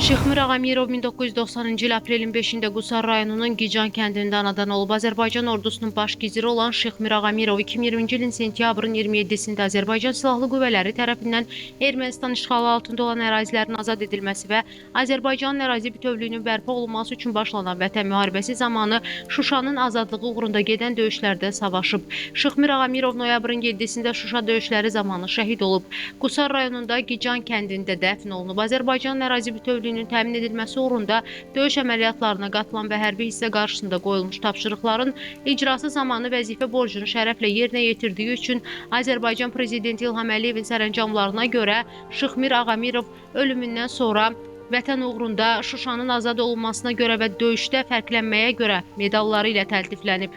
Şıxmir Ağamirov 1990-cı il aprelin 5-də Qusar rayonunun Gican kəndində anadan olub. Azərbaycan ordusunun baş giziri olan Şıxmir Ağamirov 2020-ci ilin sentyabrın 27-sində Azərbaycan Silahlı Qüvvələri tərəfindən Ermənistan işğalı altında olan ərazilərin azad edilməsi və Azərbaycanın ərazi bütövlüyünün bərpa olunması üçün başlanan Vətən müharibəsi zamanı Şuşanın azadlığı uğrunda gedən döyüşlərdə savaşıb. Şıxmir Ağamirov noyabrın 7-sində Şuşa döyüşləri zamanı şəhid olub. Qusar rayonunda Gican kəndində dəfn olunub. Azərbaycanın ərazi bütövlüyünün təmin edilməsi uğrunda döyüş əməliyyatlarına qatılan və hərbi hissə qarşısında qoyulmuş tapşırıqların icrası zamanı vəzifə borcunu şərəflə yerinə yetirdiyi üçün Azərbaycan Prezidenti İlham Əliyevin sərəncamlarına görə Şıxmir Ağamirov ölümündən sonra Vətən uğrunda Şuşanın azad olunmasına görə və döyüşdə fərqlənməyə görə medalları ilə təltiflənib.